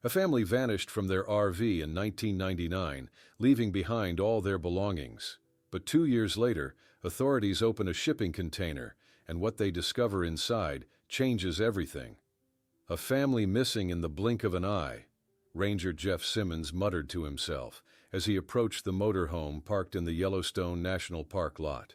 A family vanished from their RV in 1999, leaving behind all their belongings. But 2 years later, authorities open a shipping container, and what they discover inside changes everything. A family missing in the blink of an eye, Ranger Jeff Simmons muttered to himself as he approached the motorhome parked in the Yellowstone National Park lot.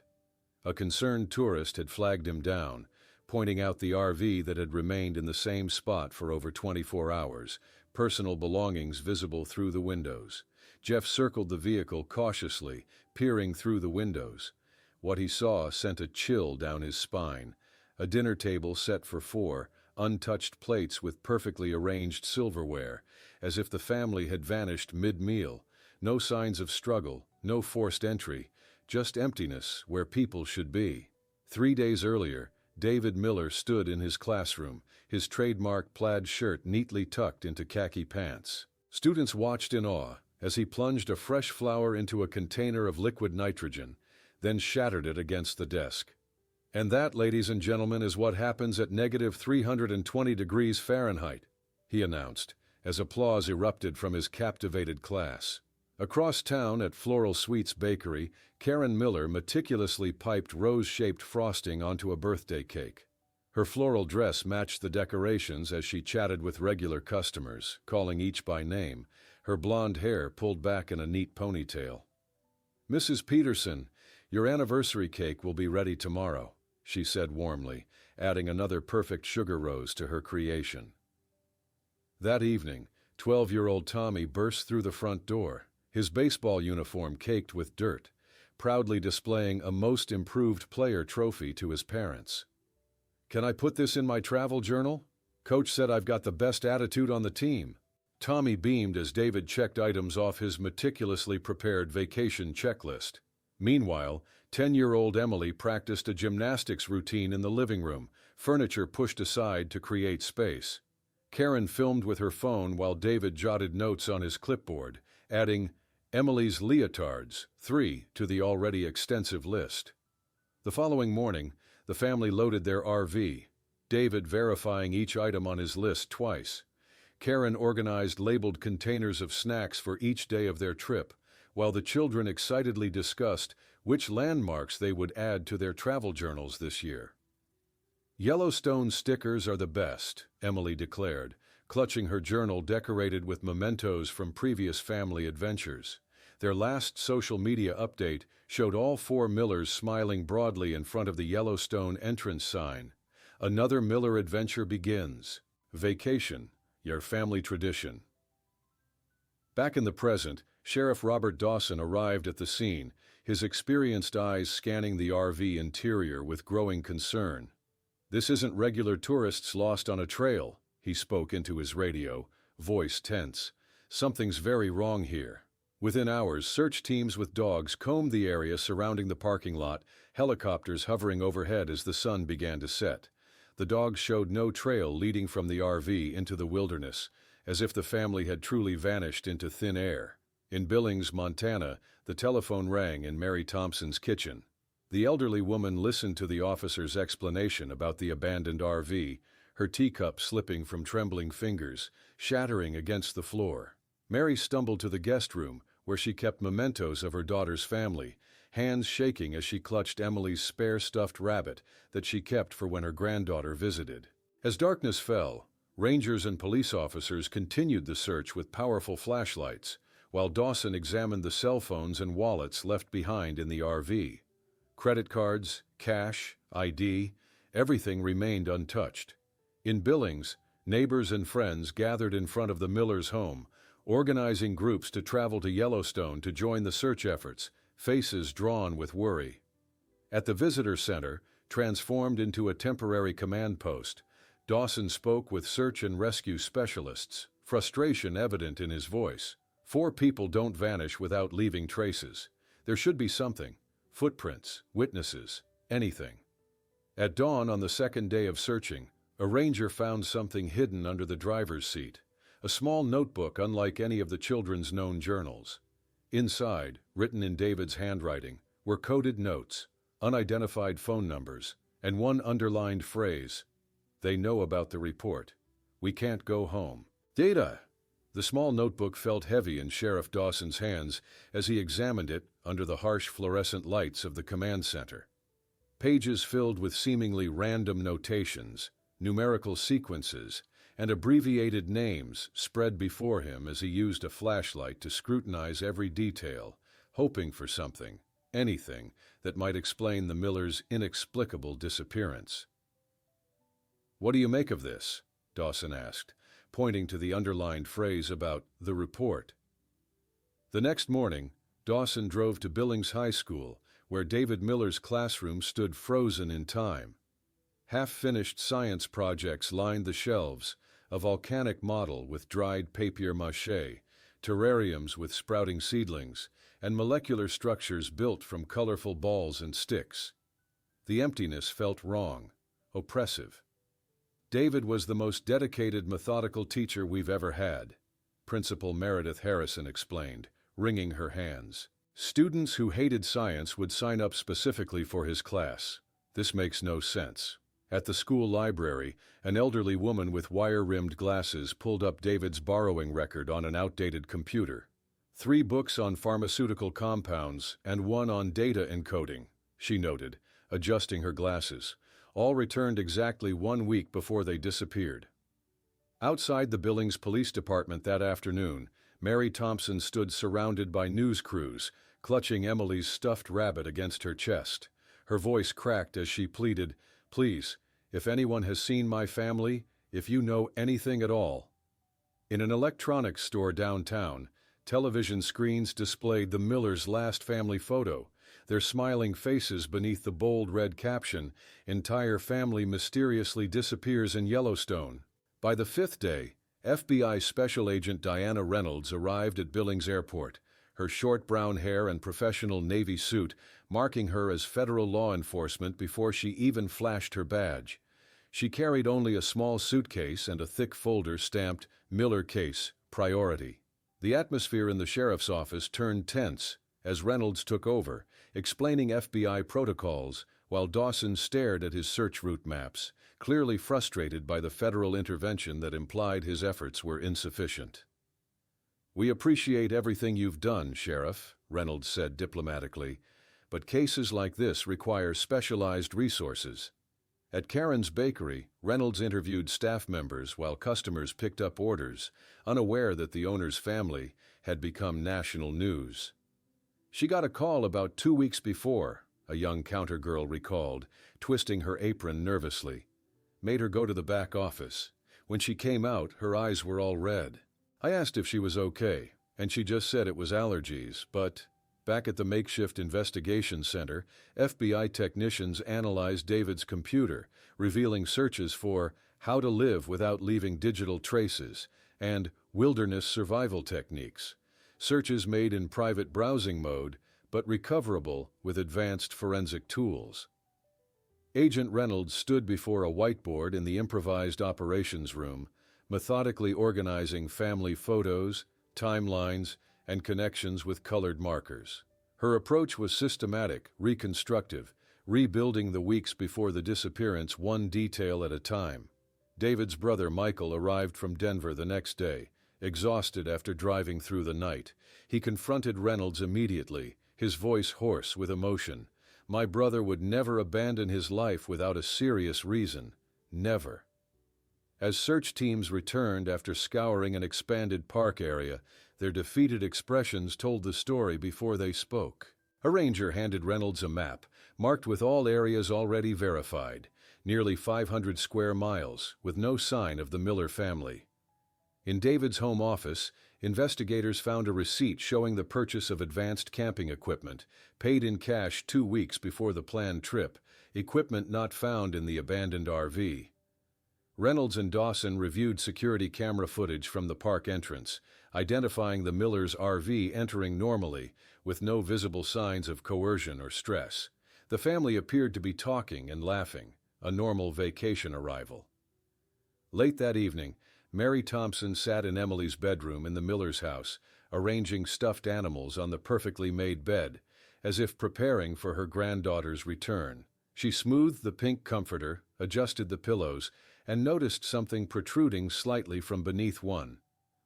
A concerned tourist had flagged him down, pointing out the RV that had remained in the same spot for over 24 hours, personal belongings visible through the windows. Jeff circled the vehicle cautiously, peering through the windows. What he saw sent a chill down his spine. A dinner table set for 4, untouched plates with perfectly arranged silverware, as if the family had vanished mid-meal. No signs of struggle, no forced entry, just emptiness where people should be. 3 days earlier, David Miller stood in his classroom, his trademark plaid shirt neatly tucked into khaki pants. Students watched in awe as he plunged a fresh flower into a container of liquid nitrogen, then shattered it against the desk. "And that, ladies and gentlemen, is what happens at negative 320 degrees Fahrenheit," he announced, as applause erupted from his captivated class. Across town at Floral Sweets Bakery, Karen Miller meticulously piped rose-shaped frosting onto a birthday cake. Her floral dress matched the decorations as she chatted with regular customers, calling each by name, her blonde hair pulled back in a neat ponytail. "Mrs. Peterson, your anniversary cake will be ready tomorrow," she said warmly, adding another perfect sugar rose to her creation. That evening, 12-year-old Tommy burst through the front door, his baseball uniform caked with dirt, proudly displaying a Most Improved Player trophy to his parents. "Can I put this in my travel journal? Coach said I've got the best attitude on the team." Tommy beamed as David checked items off his meticulously prepared vacation checklist. Meanwhile, 10-year-old Emily practiced a gymnastics routine in the living room, furniture pushed aside to create space. Karen filmed with her phone while David jotted notes on his clipboard, adding Emily's leotards, 3, to the already extensive list. The following morning, the family loaded their RV, David verifying each item on his list twice. Karen organized labeled containers of snacks for each day of their trip, while the children excitedly discussed which landmarks they would add to their travel journals this year. "Yellowstone stickers are the best," Emily declared, clutching her journal decorated with mementos from previous family adventures. Their last social media update showed all 4 Millers smiling broadly in front of the Yellowstone entrance sign. "Another Miller adventure begins. Vacation, your family tradition." Back in the present, Sheriff Robert Dawson arrived at the scene, his experienced eyes scanning the RV interior with growing concern. "This isn't regular tourists lost on a trail," he spoke into his radio, voice tense. "Something's very wrong here." Within hours, search teams with dogs combed the area surrounding the parking lot, helicopters hovering overhead as the sun began to set. The dogs showed no trail leading from the RV into the wilderness, as if the family had truly vanished into thin air. In Billings, Montana, the telephone rang in Mary Thompson's kitchen. The elderly woman listened to the officer's explanation about the abandoned RV, her teacup slipping from trembling fingers, shattering against the floor. Mary stumbled to the guest room, where she kept mementos of her daughter's family, hands shaking as she clutched Emily's spare stuffed rabbit that she kept for when her granddaughter visited. As darkness fell, rangers and police officers continued the search with powerful flashlights, while Dawson examined the cell phones and wallets left behind in the RV. Credit cards, cash, ID, everything remained untouched. In Billings, neighbors and friends gathered in front of the Millers' home, organizing groups to travel to Yellowstone to join the search efforts, faces drawn with worry. At the visitor center, transformed into a temporary command post, Dawson spoke with search and rescue specialists, frustration evident in his voice. 4 people don't vanish without leaving traces. There should be something. Footprints, witnesses, anything. At dawn on the second day of searching, a ranger found something hidden under the driver's seat, a small notebook unlike any of the children's known journals. Inside, written in David's handwriting, were coded notes, unidentified phone numbers, and one underlined phrase: "They know about the report. We can't go home." "Data!" The small notebook felt heavy in Sheriff Dawson's hands as he examined it under the harsh fluorescent lights of the command center. Pages filled with seemingly random notations, numerical sequences, and abbreviated names spread before him as he used a flashlight to scrutinize every detail, hoping for something, anything, that might explain the Millers' inexplicable disappearance. "What do you make of this?" Dawson asked, pointing to the underlined phrase about the report. The next morning, Dawson drove to Billings High School, where David Miller's classroom stood frozen in time. Half-finished science projects lined the shelves, a volcanic model with dried papier-mâché, terrariums with sprouting seedlings, and molecular structures built from colorful balls and sticks. The emptiness felt wrong, oppressive. "David was the most dedicated, methodical teacher we've ever had," Principal Meredith Harrison explained, wringing her hands. "Students who hated science would sign up specifically for his class. This makes no sense." At the school library, an elderly woman with wire-rimmed glasses pulled up David's borrowing record on an outdated computer. 3 books on pharmaceutical compounds and 1 on data encoding, she noted, adjusting her glasses. All returned exactly 1 week before they disappeared. Outside the Billings Police Department that afternoon, Mary Thompson stood surrounded by news crews, clutching Emily's stuffed rabbit against her chest. Her voice cracked as she pleaded, "Please, if anyone has seen my family, if you know anything at all." In an electronics store downtown, television screens displayed the Millers' last family photo, their smiling faces beneath the bold red caption, "Entire family mysteriously disappears in Yellowstone." By the 5th day, FBI Special Agent Diana Reynolds arrived at Billings Airport, her short brown hair and professional Navy suit marking her as federal law enforcement before she even flashed her badge. She carried only a small suitcase and a thick folder stamped "Miller Case, Priority." The atmosphere in the sheriff's office turned tense as Reynolds took over, explaining FBI protocols, while Dawson stared at his search route maps, clearly frustrated by the federal intervention that implied his efforts were insufficient. "We appreciate everything you've done, Sheriff," Reynolds said diplomatically, "but cases like this require specialized resources." At Karen's Bakery, Reynolds interviewed staff members while customers picked up orders, unaware that the owner's family had become national news. "She got a call about 2 weeks before," a young counter girl recalled, twisting her apron nervously. "Made her go to the back office. When she came out, her eyes were all red. I asked if she was okay, and she just said it was allergies, but..." Back at the makeshift investigation center, FBI technicians analyzed David's computer, revealing searches for "how to live without leaving digital traces" and "wilderness survival techniques." Searches made in private browsing mode, but recoverable with advanced forensic tools. Agent Reynolds stood before a whiteboard in the improvised operations room, methodically organizing family photos, timelines, and connections with colored markers. Her approach was systematic, reconstructive, rebuilding the weeks before the disappearance one detail at a time. David's brother Michael arrived from Denver the next day, exhausted after driving through the night. He confronted Reynolds immediately, his voice hoarse with emotion. "My brother would never abandon his life without a serious reason. Never." As search teams returned after scouring an expanded park area, their defeated expressions told the story before they spoke. A ranger handed Reynolds a map, marked with all areas already verified, nearly 500 square miles, with no sign of the Miller family. In David's home office, investigators found a receipt showing the purchase of advanced camping equipment, paid in cash 2 weeks before the planned trip, equipment not found in the abandoned RV. Reynolds and Dawson reviewed security camera footage from the park entrance, identifying the Millers' RV entering normally, with no visible signs of coercion or stress. The family appeared to be talking and laughing, a normal vacation arrival. Late that evening, Mary Thompson sat in Emily's bedroom in the Millers' house, arranging stuffed animals on the perfectly made bed, as if preparing for her granddaughter's return. She smoothed the pink comforter, adjusted the pillows, and noticed something protruding slightly from beneath one.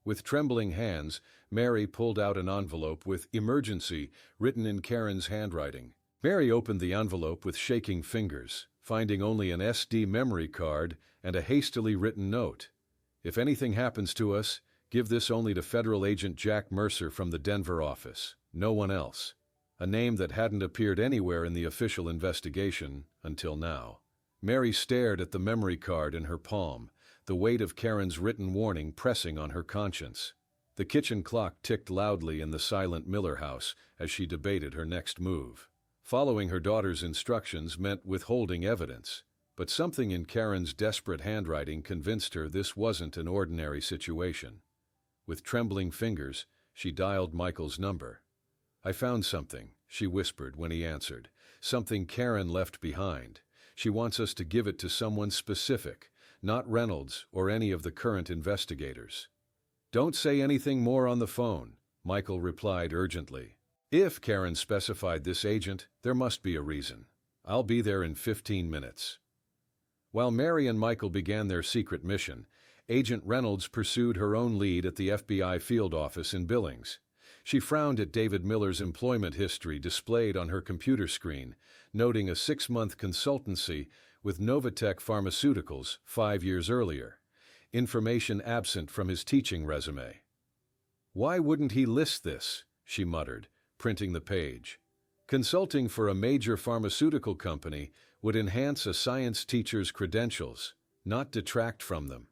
With trembling hands, Mary pulled out an envelope with "Emergency" written in Karen's handwriting. Mary opened the envelope with shaking fingers, finding only an SD memory card and a hastily written note. "If anything happens to us, give this only to Federal Agent Jack Mercer from the Denver office. No one else." A name that hadn't appeared anywhere in the official investigation until now. Mary stared at the memory card in her palm, the weight of Karen's written warning pressing on her conscience. The kitchen clock ticked loudly in the silent Miller house as she debated her next move. Following her daughter's instructions meant withholding evidence, but something in Karen's desperate handwriting convinced her this wasn't an ordinary situation. With trembling fingers, she dialed Michael's number. "I found something," she whispered when he answered. "Something Karen left behind. She wants us to give it to someone specific, not Reynolds or any of the current investigators." "Don't say anything more on the phone," Michael replied urgently. If Karen specified this agent, there must be a reason. "I'll be there in 15 minutes. While Mary and Michael began their secret mission, Agent Reynolds pursued her own lead at the FBI field office in Billings. She frowned at David Miller's employment history displayed on her computer screen, noting a 6-month consultancy with Novatech Pharmaceuticals 5 years earlier, information absent from his teaching resume. "Why wouldn't he list this?" she muttered, printing the page. Consulting for a major pharmaceutical company would enhance a science teacher's credentials, not detract from them.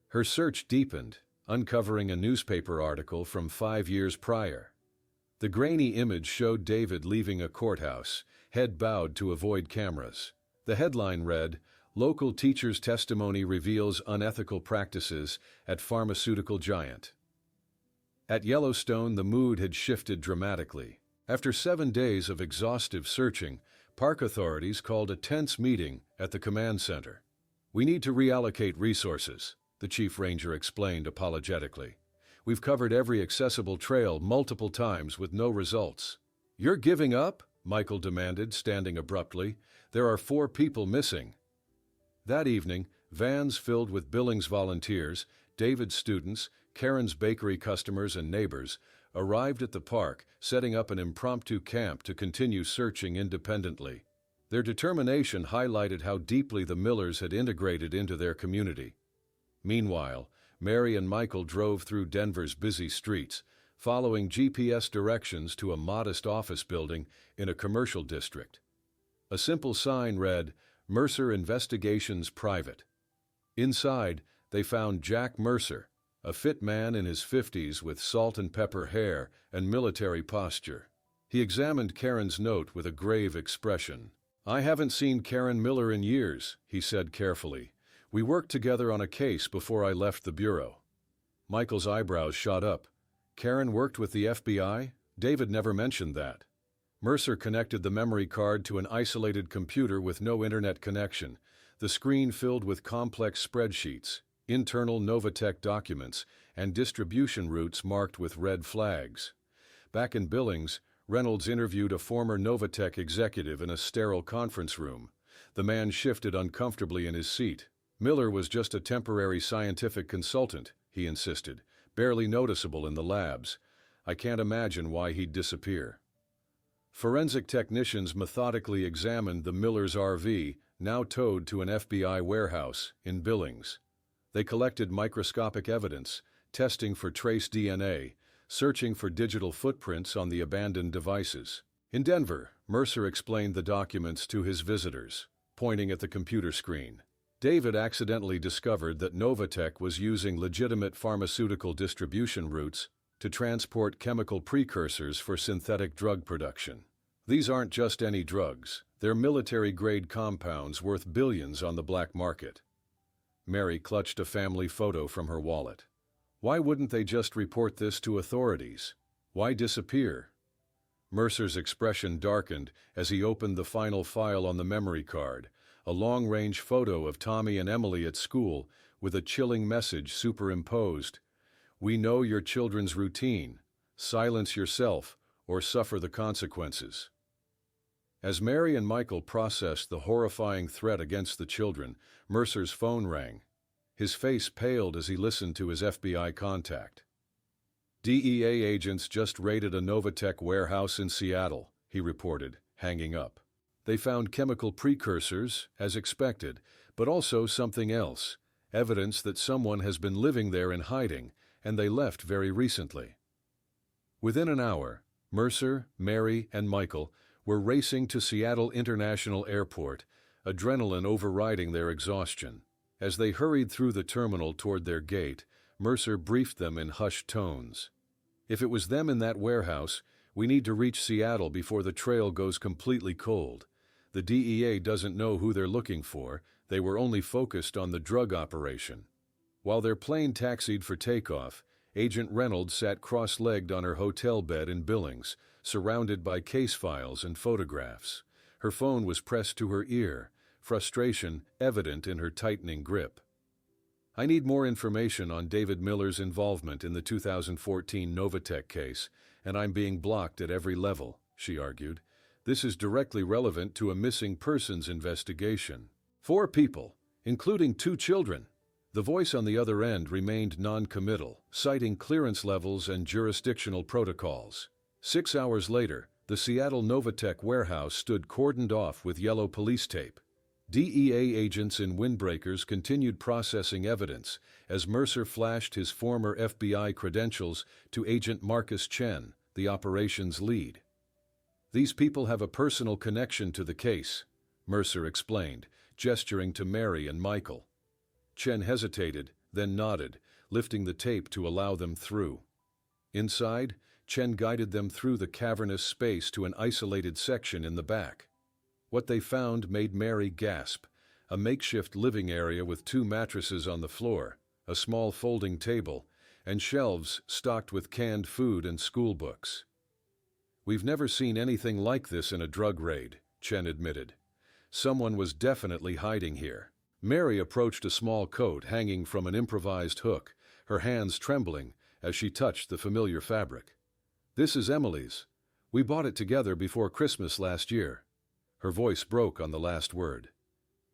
Her search deepened, uncovering a newspaper article from 5 years prior. The grainy image showed David leaving a courthouse, head bowed to avoid cameras. The headline read, "Local Teacher's Testimony Reveals Unethical Practices at Pharmaceutical Giant." At Yellowstone, the mood had shifted dramatically. After 7 days of exhaustive searching, park authorities called a tense meeting at the command center. "We need to reallocate resources," the chief ranger explained apologetically. "We've covered every accessible trail multiple times with no results." "You're giving up?" Michael demanded, standing abruptly. "There are 4 people missing." That evening, vans filled with Billings volunteers, David's students, Karen's bakery customers and neighbors, arrived at the park, setting up an impromptu camp to continue searching independently. Their determination highlighted how deeply the Millers had integrated into their community. Meanwhile, Mary and Michael drove through Denver's busy streets, following GPS directions to a modest office building in a commercial district. A simple sign read, "Mercer Investigations Private." Inside, they found Jack Mercer, a fit man in his 50s with salt and pepper hair and military posture. He examined Karen's note with a grave expression. "I haven't seen Karen Miller in years," he said carefully. "We worked together on a case before I left the bureau." Michael's eyebrows shot up. "Karen worked with the FBI? David never mentioned that." Mercer connected the memory card to an isolated computer with no internet connection, the screen filled with complex spreadsheets, internal Novatech documents, and distribution routes marked with red flags. Back in Billings, Reynolds interviewed a former Novatech executive in a sterile conference room. The man shifted uncomfortably in his seat. "Miller was just a temporary scientific consultant," he insisted, "barely noticeable in the labs. I can't imagine why he'd disappear." Forensic technicians methodically examined the Miller's RV, now towed to an FBI warehouse in Billings. They collected microscopic evidence, testing for trace DNA, searching for digital footprints on the abandoned devices. In Denver, Mercer explained the documents to his visitors, pointing at the computer screen. David accidentally discovered that Novatech was using legitimate pharmaceutical distribution routes to transport chemical precursors for synthetic drug production. These aren't just any drugs, they're military-grade compounds worth billions on the black market. Mary clutched a family photo from her wallet. Why wouldn't they just report this to authorities? Why disappear? Mercer's expression darkened as he opened the final file on the memory card, a long-range photo of Tommy and Emily at school with a chilling message superimposed. "We know your children's routine. Silence yourself or suffer the consequences." As Mary and Michael processed the horrifying threat against the children, Mercer's phone rang. His face paled as he listened to his FBI contact. DEA agents just raided a Novatech warehouse in Seattle, he reported, hanging up. They found chemical precursors, as expected, but also something else, evidence that someone has been living there in hiding, and they left very recently. Within an hour, Mercer, Mary, and Michael were racing to Seattle International Airport, adrenaline overriding their exhaustion. As they hurried through the terminal toward their gate, Mercer briefed them in hushed tones. If it was them in that warehouse, we need to reach Seattle before the trail goes completely cold. The DEA doesn't know who they're looking for, they were only focused on the drug operation. While their plane taxied for takeoff, Agent Reynolds sat cross-legged on her hotel bed in Billings, surrounded by case files and photographs. Her phone was pressed to her ear, frustration evident in her tightening grip. I need more information on David Miller's involvement in the 2014 Novatech case, and I'm being blocked at every level, she argued. This is directly relevant to a missing persons investigation. 4 people, including 2 children. The voice on the other end remained non-committal, citing clearance levels and jurisdictional protocols. 6 hours later, the Seattle Novatech warehouse stood cordoned off with yellow police tape. DEA agents in windbreakers continued processing evidence as Mercer flashed his former FBI credentials to Agent Marcus Chen, the operations lead. These people have a personal connection to the case, Mercer explained, gesturing to Mary and Michael. Chen hesitated, then nodded, lifting the tape to allow them through. Inside, Chen guided them through the cavernous space to an isolated section in the back. What they found made Mary gasp: a makeshift living area with 2 mattresses on the floor, a small folding table, and shelves stocked with canned food and school books. "We've never seen anything like this in a drug raid," Chen admitted. "Someone was definitely hiding here." Mary approached a small coat hanging from an improvised hook, her hands trembling as she touched the familiar fabric. "This is Emily's. We bought it together before Christmas last year." Her voice broke on the last word.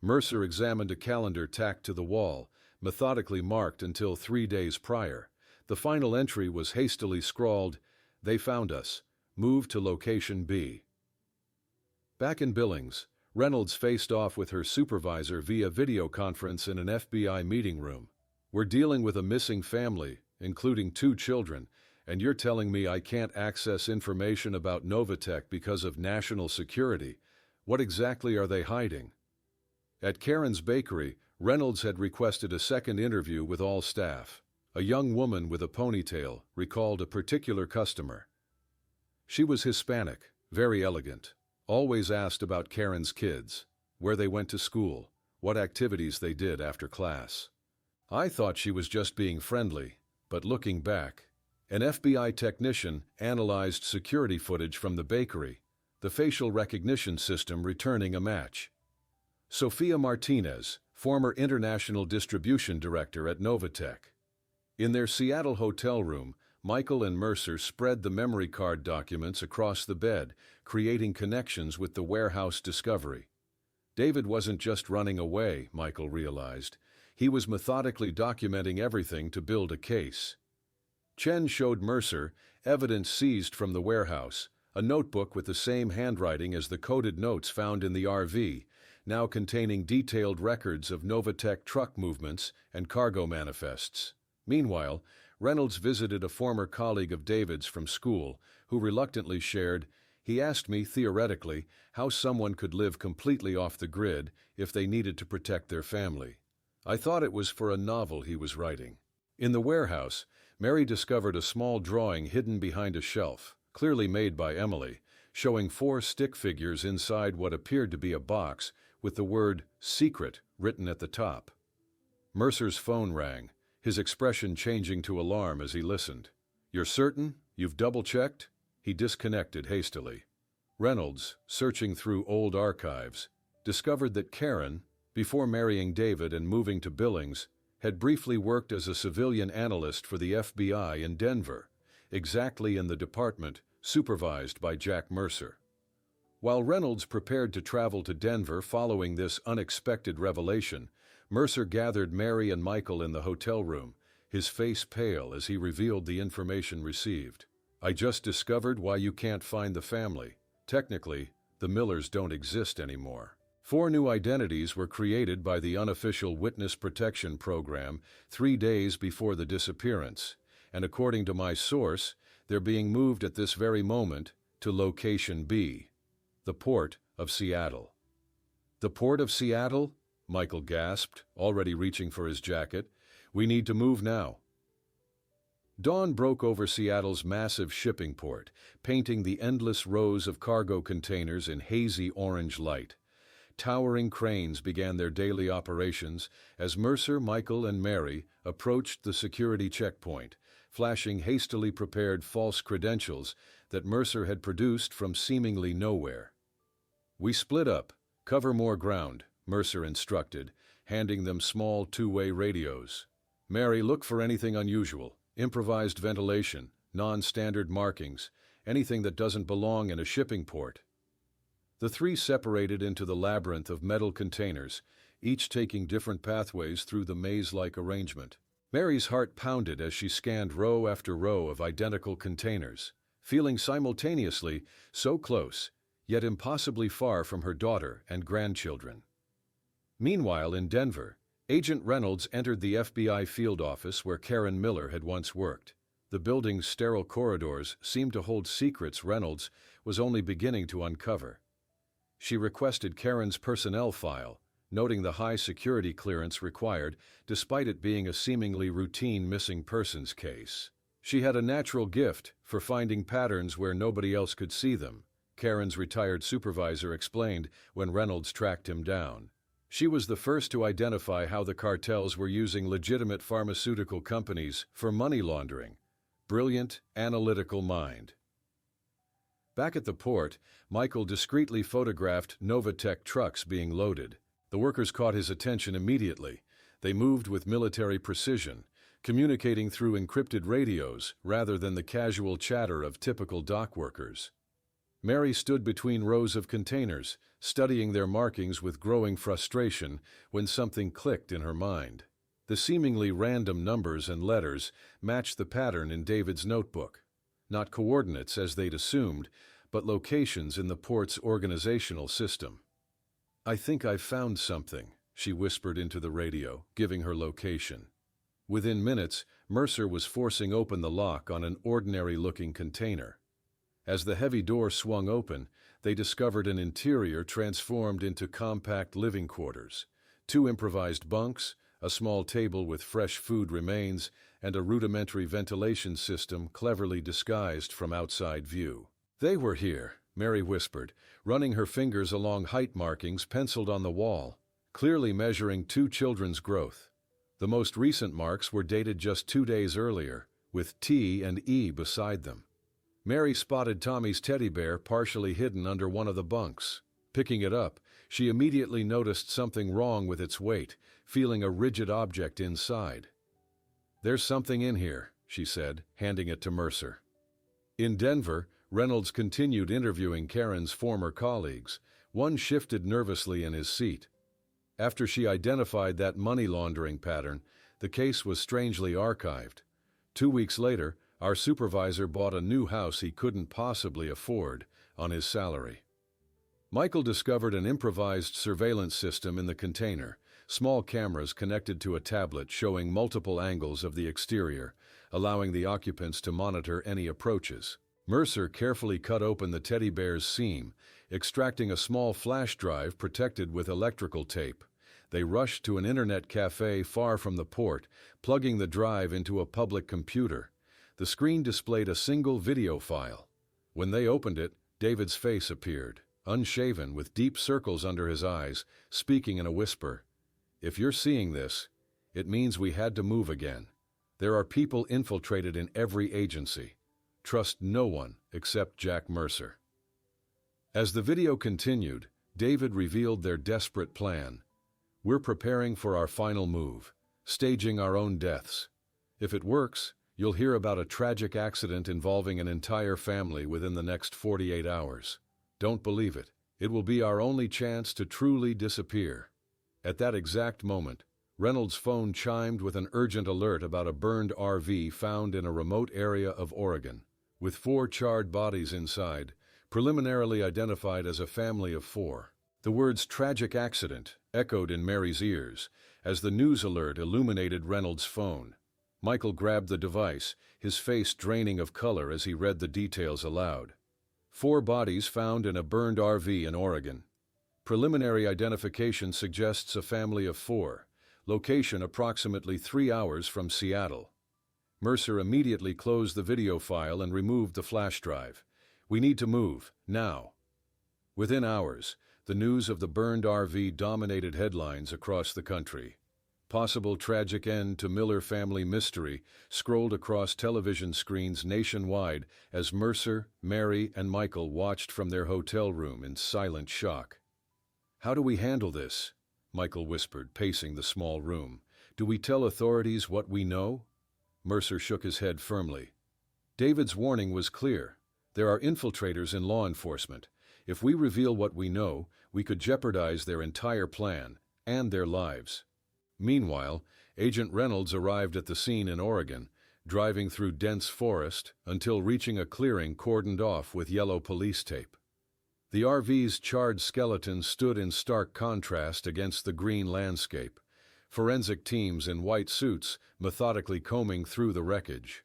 Mercer examined a calendar tacked to the wall, methodically marked until 3 days prior. The final entry was hastily scrawled, "They found us. Move to location B." Back in Billings, Reynolds faced off with her supervisor via video conference in an FBI meeting room. "We're dealing with a missing family, including 2 children, and you're telling me I can't access information about Novatech because of national security. What exactly are they hiding?" At Karen's Bakery, Reynolds had requested a second interview with all staff. A young woman with a ponytail recalled a particular customer. She was Hispanic, very elegant, always asked about Karen's kids, where they went to school, what activities they did after class. I thought she was just being friendly, but looking back, an FBI technician analyzed security footage from the bakery, the facial recognition system returning a match. Sophia Martinez, former international distribution director at Novatech. In their Seattle hotel room, Michael and Mercer spread the memory card documents across the bed, creating connections with the warehouse discovery. David wasn't just running away, Michael realized. He was methodically documenting everything to build a case. Chen showed Mercer evidence seized from the warehouse, a notebook with the same handwriting as the coded notes found in the RV, now containing detailed records of Novatech truck movements and cargo manifests. Meanwhile, Reynolds visited a former colleague of David's from school, who reluctantly shared, "He asked me, theoretically, how someone could live completely off the grid if they needed to protect their family. I thought it was for a novel he was writing." In the warehouse, Mary discovered a small drawing hidden behind a shelf, clearly made by Emily, showing 4 stick figures inside what appeared to be a box with the word "secret" written at the top. Mercer's phone rang, his expression changing to alarm as he listened. "You're certain? You've double-checked?" He disconnected hastily. Reynolds, searching through old archives, discovered that Karen, before marrying David and moving to Billings, had briefly worked as a civilian analyst for the FBI in Denver, exactly in the department supervised by Jack Mercer. While Reynolds prepared to travel to Denver following this unexpected revelation, Mercer gathered Mary and Michael in the hotel room, his face pale as he revealed the information received. "I just discovered why you can't find the family. Technically, the Millers don't exist anymore. 4 new identities were created by the unofficial Witness Protection Program 3 days before the disappearance, and according to my source, they're being moved at this very moment to Location B, the Port of Seattle." "The Port of Seattle?" Michael gasped, already reaching for his jacket. "We need to move now." Dawn broke over Seattle's massive shipping port, painting the endless rows of cargo containers in hazy orange light. Towering cranes began their daily operations as Mercer, Michael, and Mary approached the security checkpoint, flashing hastily prepared false credentials that Mercer had produced from seemingly nowhere. "We split up. Cover more ground," Mercer instructed, handing them small 2-way radios. "Mary, look for anything unusual. Improvised ventilation, non-standard markings, anything that doesn't belong in a shipping port." The 3 separated into the labyrinth of metal containers, each taking different pathways through the maze-like arrangement. Mary's heart pounded as she scanned row after row of identical containers, feeling simultaneously so close, yet impossibly far from her daughter and grandchildren. Meanwhile, in Denver, Agent Reynolds entered the FBI field office where Karen Miller had once worked. The building's sterile corridors seemed to hold secrets Reynolds was only beginning to uncover. She requested Karen's personnel file, noting the high security clearance required despite it being a seemingly routine missing persons case. She had a natural gift for finding patterns where nobody else could see them, Karen's retired supervisor explained when Reynolds tracked him down. She was the first to identify how the cartels were using legitimate pharmaceutical companies for money laundering. Brilliant, analytical mind. Back at the port, Michael discreetly photographed Novatech trucks being loaded. The workers caught his attention immediately. They moved with military precision, communicating through encrypted radios rather than the casual chatter of typical dock workers. Mary stood between rows of containers, studying their markings with growing frustration when something clicked in her mind. The seemingly random numbers and letters matched the pattern in David's notebook. Not coordinates as they'd assumed, but locations in the port's organizational system. "I think I've found something," she whispered into the radio, giving her location. Within minutes, Mercer was forcing open the lock on an ordinary-looking container. As the heavy door swung open, they discovered an interior transformed into compact living quarters. 2 improvised bunks, a small table with fresh food remains, and a rudimentary ventilation system cleverly disguised from outside view. "They were here," Mary whispered, running her fingers along height markings penciled on the wall, clearly measuring 2 children's growth. The most recent marks were dated just 2 days earlier, with T and E beside them. Mary spotted Tommy's teddy bear partially hidden under one of the bunks. Picking it up, she immediately noticed something wrong with its weight, feeling a rigid object inside. "There's something in here," she said, handing it to Mercer. In Denver, Reynolds continued interviewing Karen's former colleagues. One shifted nervously in his seat. After she identified that money laundering pattern, the case was strangely archived. 2 weeks later, our supervisor bought a new house he couldn't possibly afford on his salary. Michael discovered an improvised surveillance system in the container, small cameras connected to a tablet showing multiple angles of the exterior, allowing the occupants to monitor any approaches. Mercer carefully cut open the teddy bear's seam, extracting a small flash drive protected with electrical tape. They rushed to an internet cafe far from the port, plugging the drive into a public computer. The screen displayed a single video file. When they opened it, David's face appeared, unshaven with deep circles under his eyes, speaking in a whisper. "If you're seeing this, it means we had to move again. There are people infiltrated in every agency. Trust no one except Jack Mercer." As the video continued, David revealed their desperate plan. "We're preparing for our final move, staging our own deaths. If it works, you'll hear about a tragic accident involving an entire family within the next 48 hours. Don't believe it. It will be our only chance to truly disappear." At that exact moment, Reynolds' phone chimed with an urgent alert about a burned RV found in a remote area of Oregon, with 4 charred bodies inside, preliminarily identified as a family of 4. The words "tragic accident" echoed in Mary's ears as the news alert illuminated Reynolds' phone. Michael grabbed the device, his face draining of color as he read the details aloud. 4 bodies found in a burned RV in Oregon. Preliminary identification suggests a family of 4. Location approximately 3 hours from Seattle. Mercer immediately closed the video file and removed the flash drive. "We need to move, now." Within hours, the news of the burned RV dominated headlines across the country. Possible tragic end to Miller family mystery scrolled across television screens nationwide as Mercer, Mary, and Michael watched from their hotel room in silent shock. "How do we handle this?" Michael whispered, pacing the small room. "Do we tell authorities what we know?" Mercer shook his head firmly. David's warning was clear. There are infiltrators in law enforcement. If we reveal what we know, we could jeopardize their entire plan and their lives. Meanwhile, Agent Reynolds arrived at the scene in Oregon, driving through dense forest until reaching a clearing cordoned off with yellow police tape. The RV's charred skeleton stood in stark contrast against the green landscape, forensic teams in white suits methodically combing through the wreckage.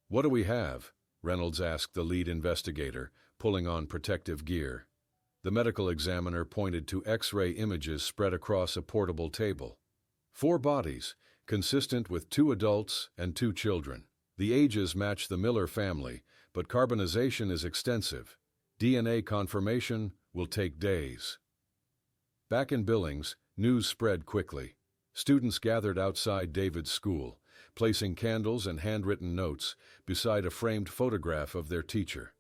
"What do we have?" Reynolds asked the lead investigator, pulling on protective gear. The medical examiner pointed to X-ray images spread across a portable table. 4 bodies, consistent with 2 adults and 2 children. The ages match the Miller family, but carbonization is extensive. DNA confirmation will take days. Back in Billings, news spread quickly. Students gathered outside David's school, placing candles and handwritten notes beside a framed photograph of their teacher.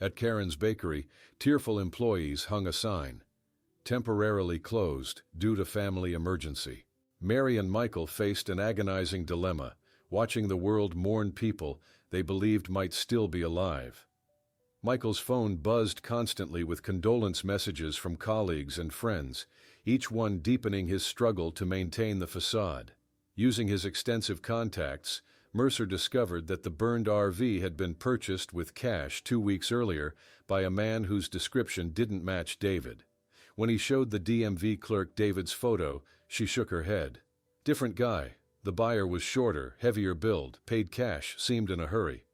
At Karen's bakery, tearful employees hung a sign, "Temporarily closed due to family emergency." Mary and Michael faced an agonizing dilemma, watching the world mourn people they believed might still be alive. Michael's phone buzzed constantly with condolence messages from colleagues and friends, each one deepening his struggle to maintain the facade. Using his extensive contacts, Mercer discovered that the burned RV had been purchased with cash 2 weeks earlier by a man whose description didn't match David. When he showed the DMV clerk David's photo, she shook her head. Different guy. The buyer was shorter, heavier build, paid cash, seemed in a hurry.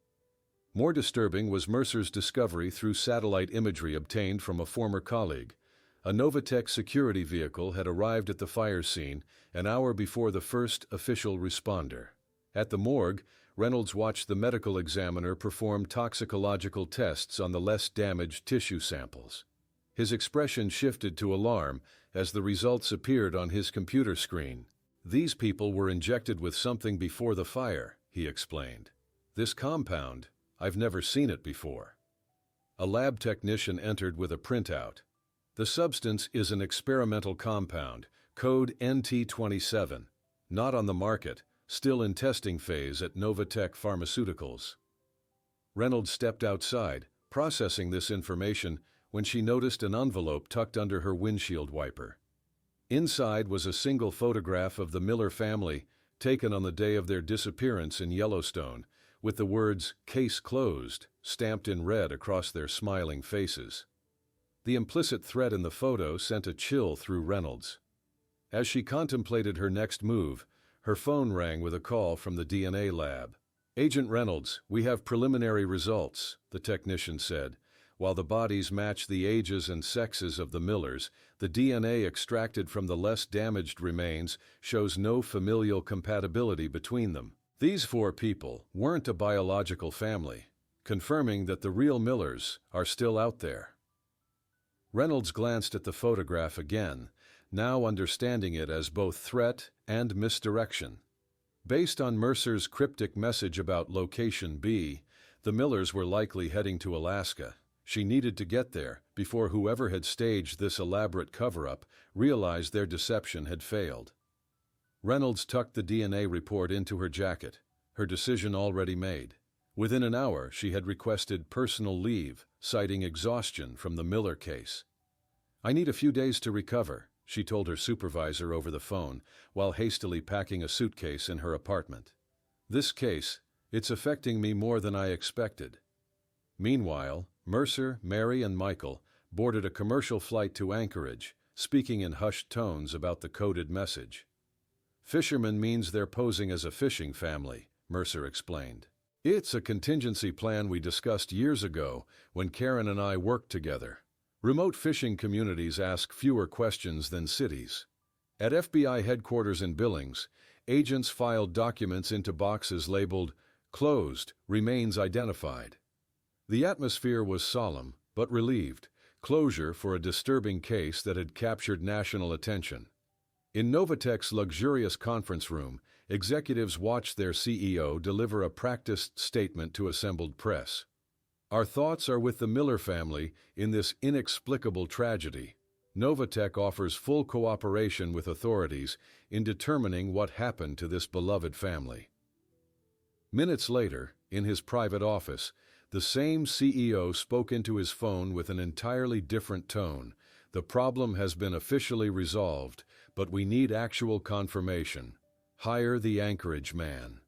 More disturbing was Mercer's discovery through satellite imagery obtained from a former colleague. A Novatech security vehicle had arrived at the fire scene an hour before the first official responder. At the morgue, Reynolds watched the medical examiner perform toxicological tests on the less damaged tissue samples. His expression shifted to alarm as the results appeared on his computer screen. "These people were injected with something before the fire," he explained. "This compound, I've never seen it before." A lab technician entered with a printout. "The substance is an experimental compound, code NT27, not on the market, still in testing phase at Novatech Pharmaceuticals." Reynolds stepped outside, processing this information, when she noticed an envelope tucked under her windshield wiper. Inside was a single photograph of the Miller family, taken on the day of their disappearance in Yellowstone, with the words "Case Closed" stamped in red across their smiling faces. The implicit threat in the photo sent a chill through Reynolds. As she contemplated her next move, her phone rang with a call from the DNA lab. "Agent Reynolds, we have preliminary results," the technician said. "While the bodies match the ages and sexes of the Millers, the DNA extracted from the less damaged remains shows no familial compatibility between them. These 4 people weren't a biological family, confirming that the real Millers are still out there." Reynolds glanced at the photograph again, now understanding it as both threat and misdirection. Based on Mercer's cryptic message about Location B, the Millers were likely heading to Alaska. She needed to get there before whoever had staged this elaborate cover-up realized their deception had failed. Reynolds tucked the DNA report into her jacket, her decision already made. Within an hour, she had requested personal leave, citing exhaustion from the Miller case. "I need a few days to recover," she told her supervisor over the phone while hastily packing a suitcase in her apartment. "This case, it's affecting me more than I expected." Meanwhile, Mercer, Mary, and Michael boarded a commercial flight to Anchorage, speaking in hushed tones about the coded message. "Fisherman means they're posing as a fishing family," Mercer explained. "It's a contingency plan we discussed years ago when Karen and I worked together. Remote fishing communities ask fewer questions than cities. At FBI headquarters in Billings, agents filed documents into boxes labeled, 'Closed, remains identified.' The atmosphere was solemn, but relieved, closure for a disturbing case that had captured national attention. In Novatek's luxurious conference room, executives watched their CEO deliver a practiced statement to assembled press. "Our thoughts are with the Miller family in this inexplicable tragedy. Novatek offers full cooperation with authorities in determining what happened to this beloved family." Minutes later, in his private office, the same CEO spoke into his phone with an entirely different tone. "The problem has been officially resolved, but we need actual confirmation. Hire the Anchorage man."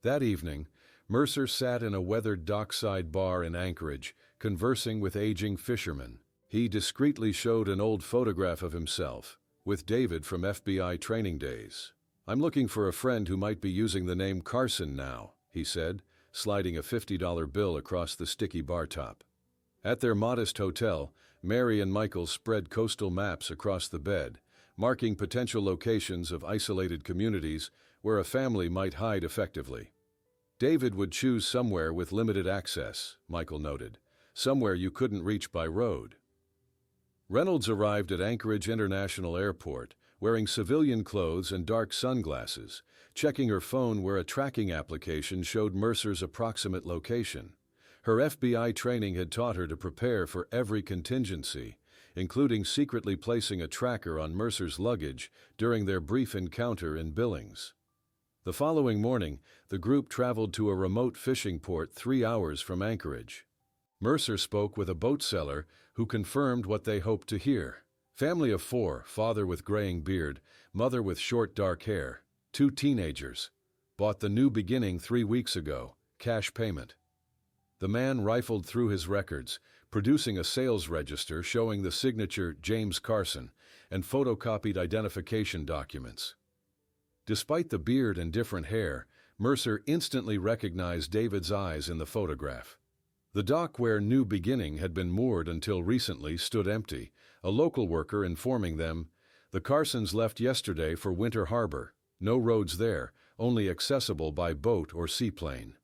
That evening, Mercer sat in a weathered dockside bar in Anchorage, conversing with aging fishermen. He discreetly showed an old photograph of himself, with David from FBI training days. "I'm looking for a friend who might be using the name Carson now," he said, sliding a $50 bill across the sticky bar top. At their modest hotel, Mary and Michael spread coastal maps across the bed, marking potential locations of isolated communities where a family might hide effectively. "David would choose somewhere with limited access," Michael noted, "somewhere you couldn't reach by road." Reynolds arrived at Anchorage International Airport, wearing civilian clothes and dark sunglasses, checking her phone where a tracking application showed Mercer's approximate location. Her FBI training had taught her to prepare for every contingency, including secretly placing a tracker on Mercer's luggage during their brief encounter in Billings. The following morning, the group traveled to a remote fishing port 3 hours from Anchorage. Mercer spoke with a boat seller who confirmed what they hoped to hear. Family of 4, father with graying beard, mother with short dark hair, 2 teenagers. Bought the New Beginning 3 weeks ago, cash payment. The man rifled through his records, producing a sales register showing the signature James Carson and photocopied identification documents. Despite the beard and different hair, Mercer instantly recognized David's eyes in the photograph. The dock where New Beginning had been moored until recently stood empty, a local worker informing them, "The Carsons left yesterday for Winter Harbor. No roads there, only accessible by boat or seaplane."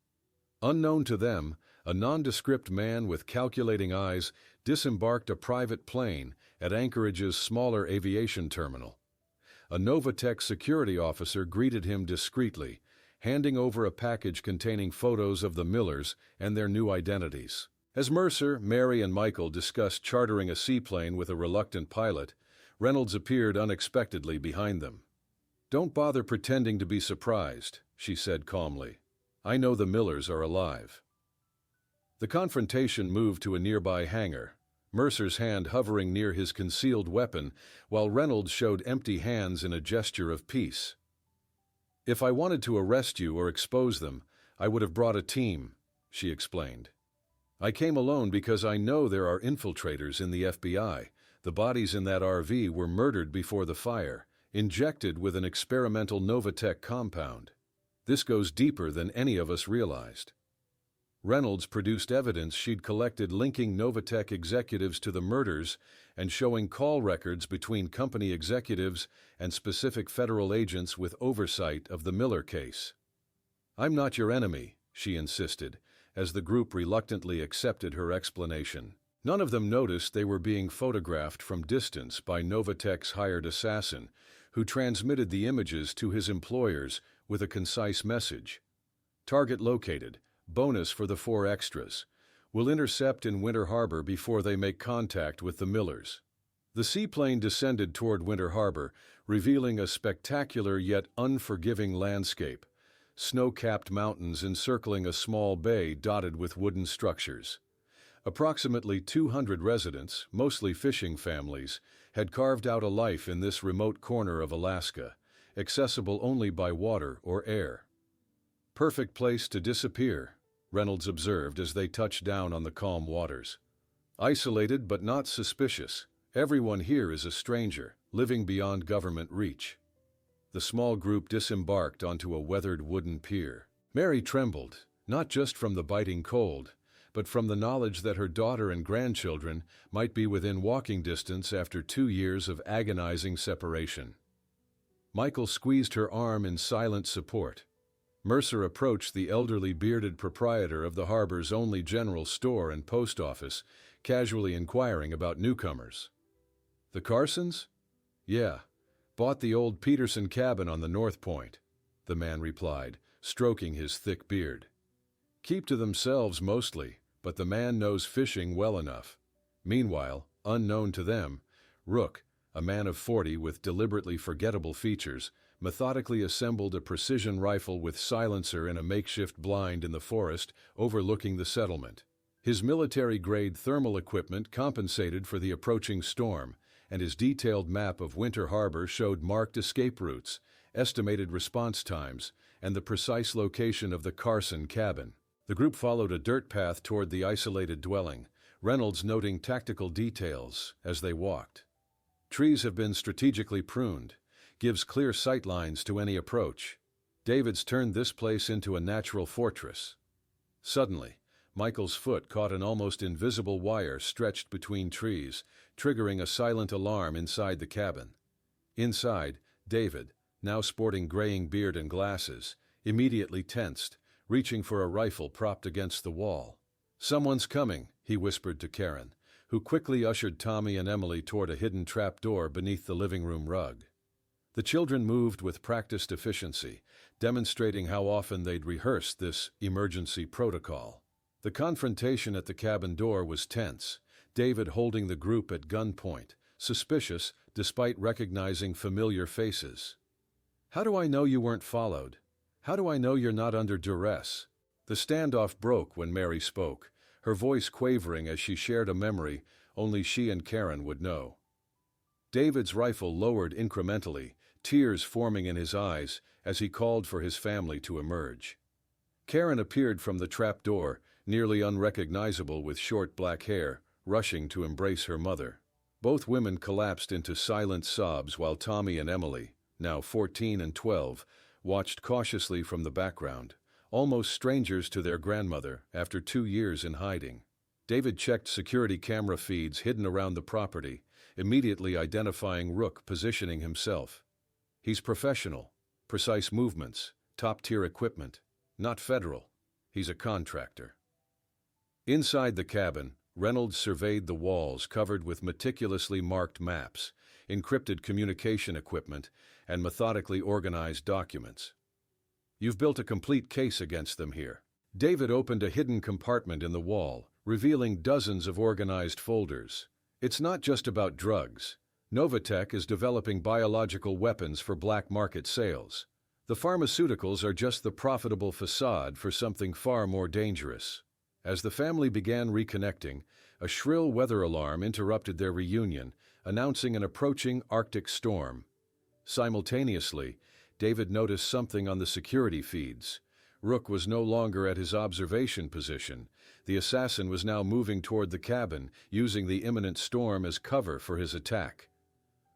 Unknown to them, a nondescript man with calculating eyes disembarked a private plane at Anchorage's smaller aviation terminal. A Novatek security officer greeted him discreetly, handing over a package containing photos of the Millers and their new identities. As Mercer, Mary, and Michael discussed chartering a seaplane with a reluctant pilot, Reynolds appeared unexpectedly behind them. "Don't bother pretending to be surprised," she said calmly. "I know the Millers are alive." The confrontation moved to a nearby hangar, Mercer's hand hovering near his concealed weapon, while Reynolds showed empty hands in a gesture of peace. "If I wanted to arrest you or expose them, I would have brought a team," she explained. "I came alone because I know there are infiltrators in the FBI. The bodies in that RV were murdered before the fire, injected with an experimental Novatek compound. This goes deeper than any of us realized." Reynolds produced evidence she'd collected linking Novatek executives to the murders and showing call records between company executives and specific federal agents with oversight of the Miller case. "I'm not your enemy," she insisted, as the group reluctantly accepted her explanation. None of them noticed they were being photographed from distance by Novatek's hired assassin, who transmitted the images to his employers with a concise message. "Target located. Bonus for the 4 extras. Will intercept in Winter Harbor before they make contact with the Millers." The seaplane descended toward Winter Harbor, revealing a spectacular yet unforgiving landscape. Snow-capped mountains encircling a small bay dotted with wooden structures. Approximately 200 residents, mostly fishing families, had carved out a life in this remote corner of Alaska, accessible only by water or air. "Perfect place to disappear," Reynolds observed as they touched down on the calm waters. "Isolated but not suspicious. Everyone here is a stranger, living beyond government reach." The small group disembarked onto a weathered wooden pier. Mary trembled, not just from the biting cold, but from the knowledge that her daughter and grandchildren might be within walking distance after 2 years of agonizing separation. Michael squeezed her arm in silent support. Mercer approached the elderly bearded proprietor of the harbor's only general store and post office, casually inquiring about newcomers. "The Carsons?" "Yeah. Bought the old Peterson cabin on the North Point," the man replied, stroking his thick beard. "Keep to themselves mostly, but the man knows fishing well enough." Meanwhile, unknown to them, Rook, a man of 40 with deliberately forgettable features, methodically assembled a precision rifle with silencer in a makeshift blind in the forest overlooking the settlement. His military-grade thermal equipment compensated for the approaching storm, and his detailed map of Winter Harbor showed marked escape routes, estimated response times, and the precise location of the Carson cabin. The group followed a dirt path toward the isolated dwelling, Reynolds noting tactical details as they walked. "Trees have been strategically pruned, gives clear sight lines to any approach. David's turned this place into a natural fortress." Suddenly, Michael's foot caught an almost invisible wire stretched between trees, triggering a silent alarm inside the cabin. Inside, David, now sporting graying beard and glasses, immediately tensed, reaching for a rifle propped against the wall. "Someone's coming," he whispered to Karen, who quickly ushered Tommy and Emily toward a hidden trapdoor beneath the living room rug. The children moved with practiced efficiency, demonstrating how often they'd rehearsed this emergency protocol. The confrontation at the cabin door was tense, David holding the group at gunpoint, suspicious despite recognizing familiar faces. "How do I know you weren't followed? How do I know you're not under duress?" The standoff broke when Mary spoke, her voice quavering as she shared a memory only she and Karen would know. David's rifle lowered incrementally, tears forming in his eyes as he called for his family to emerge. Karen appeared from the trapdoor, nearly unrecognizable with short black hair, rushing to embrace her mother. Both women collapsed into silent sobs while Tommy and Emily, now 14 and 12, watched cautiously from the background, almost strangers to their grandmother after 2 years in hiding. David checked security camera feeds hidden around the property, immediately identifying Rook positioning himself. "He's professional, precise movements, top-tier equipment, not federal. He's a contractor." Inside the cabin, Reynolds surveyed the walls covered with meticulously marked maps, encrypted communication equipment, and methodically organized documents. "You've built a complete case against them here." David opened a hidden compartment in the wall, revealing dozens of organized folders. "It's not just about drugs. Novatech is developing biological weapons for black market sales. The pharmaceuticals are just the profitable facade for something far more dangerous." As the family began reconnecting, a shrill weather alarm interrupted their reunion, announcing an approaching Arctic storm. Simultaneously, David noticed something on the security feeds. Rook was no longer at his observation position. The assassin was now moving toward the cabin, using the imminent storm as cover for his attack.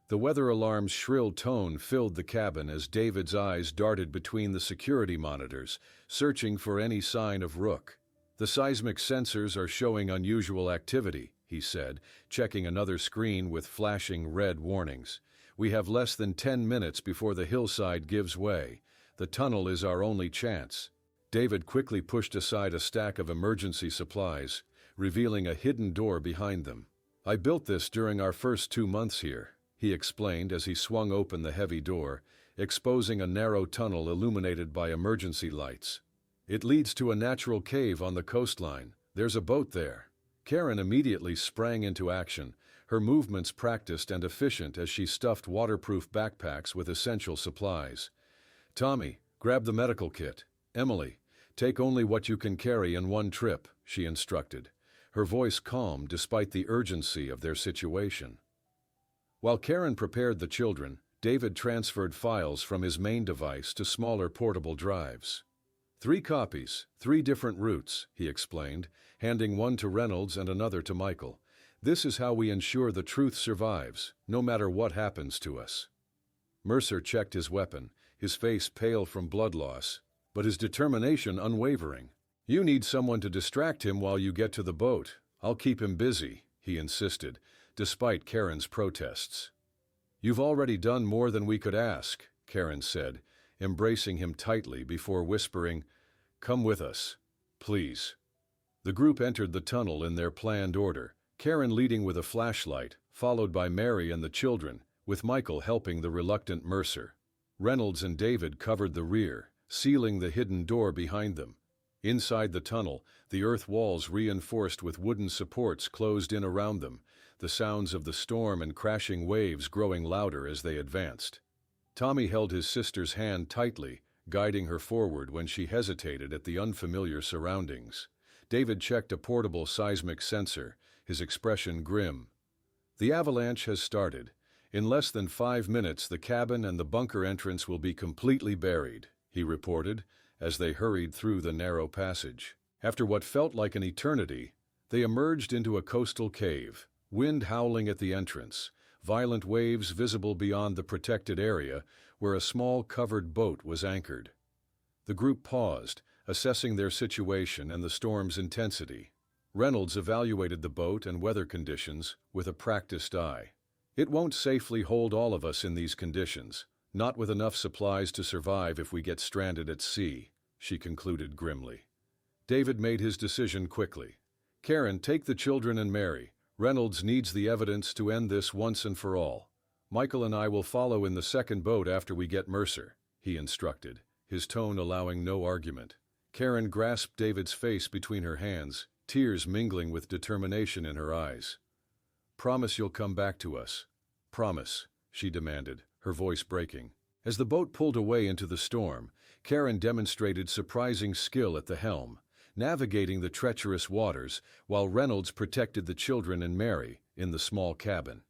The weather alarm's shrill tone filled the cabin as David's eyes darted between the security monitors, searching for any sign of Rook. "The seismic sensors are showing unusual activity," he said, checking another screen with flashing red warnings. "We have less than 10 minutes before the hillside gives way. The tunnel is our only chance." David quickly pushed aside a stack of emergency supplies, revealing a hidden door behind them. "I built this during our first 2 months here," he explained as he swung open the heavy door, exposing a narrow tunnel illuminated by emergency lights. "It leads to a natural cave on the coastline. There's a boat there." Karen immediately sprang into action, her movements practiced and efficient as she stuffed waterproof backpacks with essential supplies. "Tommy, grab the medical kit. Emily, take only what you can carry in one trip," she instructed, her voice calm despite the urgency of their situation. While Karen prepared the children, David transferred files from his main device to smaller portable drives. 3 copies, 3 different routes, he explained, handing one to Reynolds and another to Michael. This is how we ensure the truth survives, no matter what happens to us. Mercer checked his weapon, his face pale from blood loss, but his determination unwavering. You need someone to distract him while you get to the boat. I'll keep him busy, he insisted, despite Karen's protests. You've already done more than we could ask, Karen said, embracing him tightly before whispering, Come with us, please. The group entered the tunnel in their planned order, Karen leading with a flashlight, followed by Mary and the children, with Michael helping the reluctant Mercer. Reynolds and David covered the rear, sealing the hidden door behind them. Inside the tunnel, the earth walls reinforced with wooden supports closed in around them, the sounds of the storm and crashing waves growing louder as they advanced. Tommy held his sister's hand tightly, guiding her forward when she hesitated at the unfamiliar surroundings. David checked a portable seismic sensor, his expression grim. The avalanche has started. In less than 5 minutes, the cabin and the bunker entrance will be completely buried, he reported, as they hurried through the narrow passage. After what felt like an eternity, they emerged into a coastal cave, wind howling at the entrance, violent waves visible beyond the protected area where a small covered boat was anchored. The group paused, assessing their situation and the storm's intensity. Reynolds evaluated the boat and weather conditions with a practiced eye. It won't safely hold all of us in these conditions, not with enough supplies to survive if we get stranded at sea, she concluded grimly. David made his decision quickly. Karen, take the children and Mary. Reynolds needs the evidence to end this once and for all. Michael and I will follow in the second boat after we get Mercer, he instructed, his tone allowing no argument. Karen grasped David's face between her hands, tears mingling with determination in her eyes. Promise you'll come back to us. Promise, she demanded, her voice breaking. As the boat pulled away into the storm, Karen demonstrated surprising skill at the helm, navigating the treacherous waters while Reynolds protected the children and Mary in the small cabin.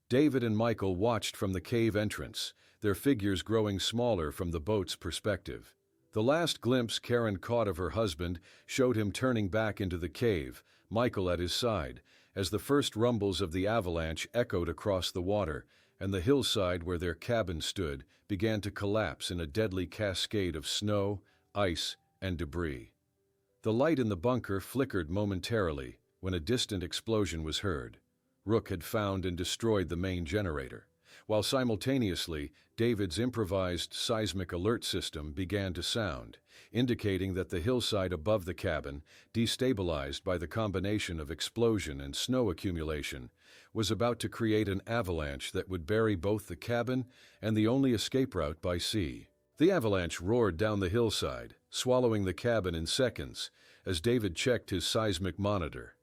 David and Michael watched from the cave entrance, their figures growing smaller from the boat's perspective. The last glimpse Karen caught of her husband showed him turning back into the cave, Michael at his side, as the first rumbles of the avalanche echoed across the water, and the hillside where their cabin stood began to collapse in a deadly cascade of snow, ice, and debris. The light in the bunker flickered momentarily when a distant explosion was heard. Rook had found and destroyed the main generator, while simultaneously David's improvised seismic alert system began to sound, indicating that the hillside above the cabin, destabilized by the combination of explosion and snow accumulation, was about to create an avalanche that would bury both the cabin and the only escape route by sea. The avalanche roared down the hillside, swallowing the cabin in seconds, as David checked his seismic monitor.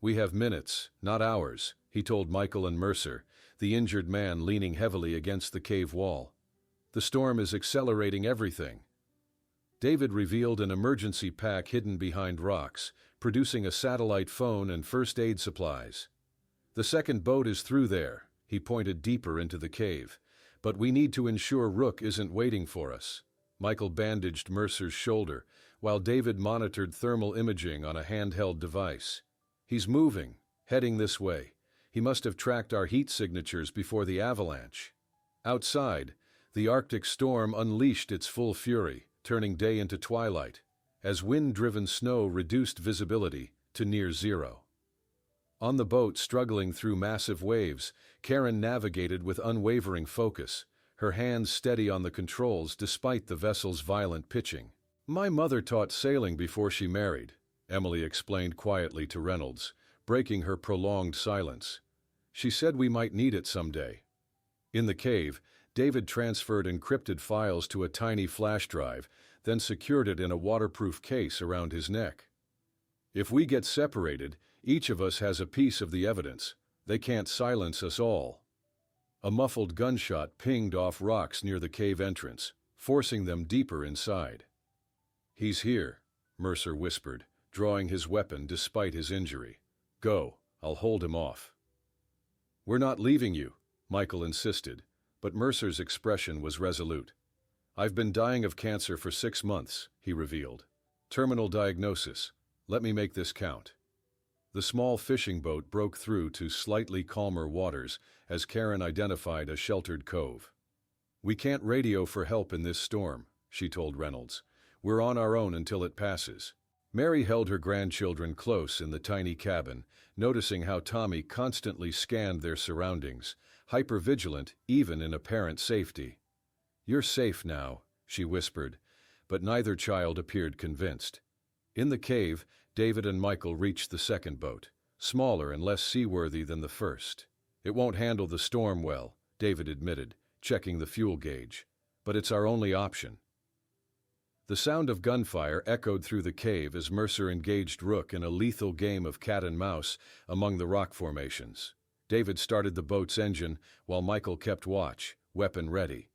We have minutes, not hours, he told Michael and Mercer, the injured man leaning heavily against the cave wall. The storm is accelerating everything. David revealed an emergency pack hidden behind rocks, producing a satellite phone and first aid supplies. The second boat is through there, he pointed deeper into the cave. But we need to ensure Rook isn't waiting for us. Michael bandaged Mercer's shoulder, while David monitored thermal imaging on a handheld device. He's moving, heading this way. He must have tracked our heat signatures before the avalanche. Outside, the Arctic storm unleashed its full fury, turning day into twilight, as wind-driven snow reduced visibility to near zero. On the boat, struggling through massive waves, Karen navigated with unwavering focus, her hands steady on the controls despite the vessel's violent pitching. My mother taught sailing before she married, Emily explained quietly to Reynolds, breaking her prolonged silence. She said we might need it someday. In the cave, David transferred encrypted files to a tiny flash drive, then secured it in a waterproof case around his neck. If we get separated, each of us has a piece of the evidence. They can't silence us all. A muffled gunshot pinged off rocks near the cave entrance, forcing them deeper inside. He's here, Mercer whispered, drawing his weapon despite his injury. Go, I'll hold him off. We're not leaving you, Michael insisted, but Mercer's expression was resolute. "I've been dying of cancer for 6 months," he revealed. "Terminal diagnosis. Let me make this count." The small fishing boat broke through to slightly calmer waters as Karen identified a sheltered cove. "We can't radio for help in this storm," she told Reynolds. "We're on our own until it passes." Mary held her grandchildren close in the tiny cabin, noticing how Tommy constantly scanned their surroundings, hypervigilant even in apparent safety. "You're safe now," she whispered, but neither child appeared convinced. In the cave, David and Michael reached the second boat, smaller and less seaworthy than the first. "It won't handle the storm well," David admitted, checking the fuel gauge. "But it's our only option." The sound of gunfire echoed through the cave as Mercer engaged Rook in a lethal game of cat and mouse among the rock formations. David started the boat's engine while Michael kept watch, weapon ready.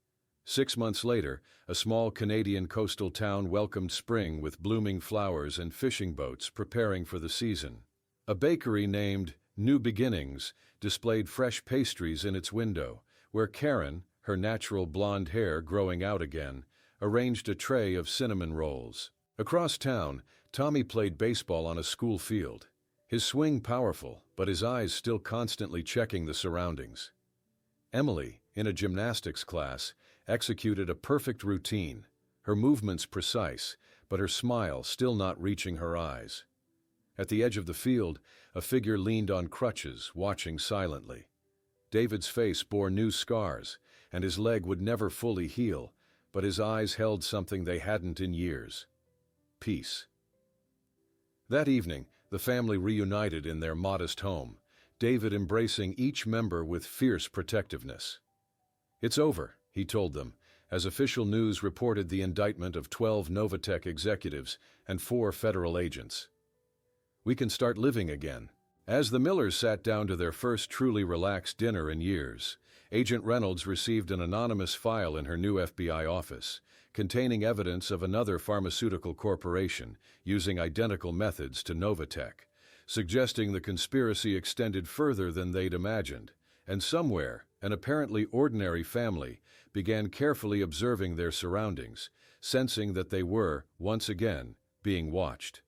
6 months later, a small Canadian coastal town welcomed spring with blooming flowers and fishing boats preparing for the season. A bakery named New Beginnings displayed fresh pastries in its window, where Karen, her natural blonde hair growing out again, arranged a tray of cinnamon rolls. Across town, Tommy played baseball on a school field, his swing powerful, but his eyes still constantly checking the surroundings. Emily, in a gymnastics class, executed a perfect routine, her movements precise, but her smile still not reaching her eyes. At the edge of the field, a figure leaned on crutches, watching silently. David's face bore new scars, and his leg would never fully heal, but his eyes held something they hadn't in years: peace. That evening, the family reunited in their modest home, David embracing each member with fierce protectiveness. "It's over," he told them, as official news reported the indictment of 12 Novatech executives and 4 federal agents. "We can start living again." As the Millers sat down to their first truly relaxed dinner in years, Agent Reynolds received an anonymous file in her new FBI office, containing evidence of another pharmaceutical corporation using identical methods to Novatech, suggesting the conspiracy extended further than they'd imagined, and somewhere, an apparently ordinary family began carefully observing their surroundings, sensing that they were, once again, being watched.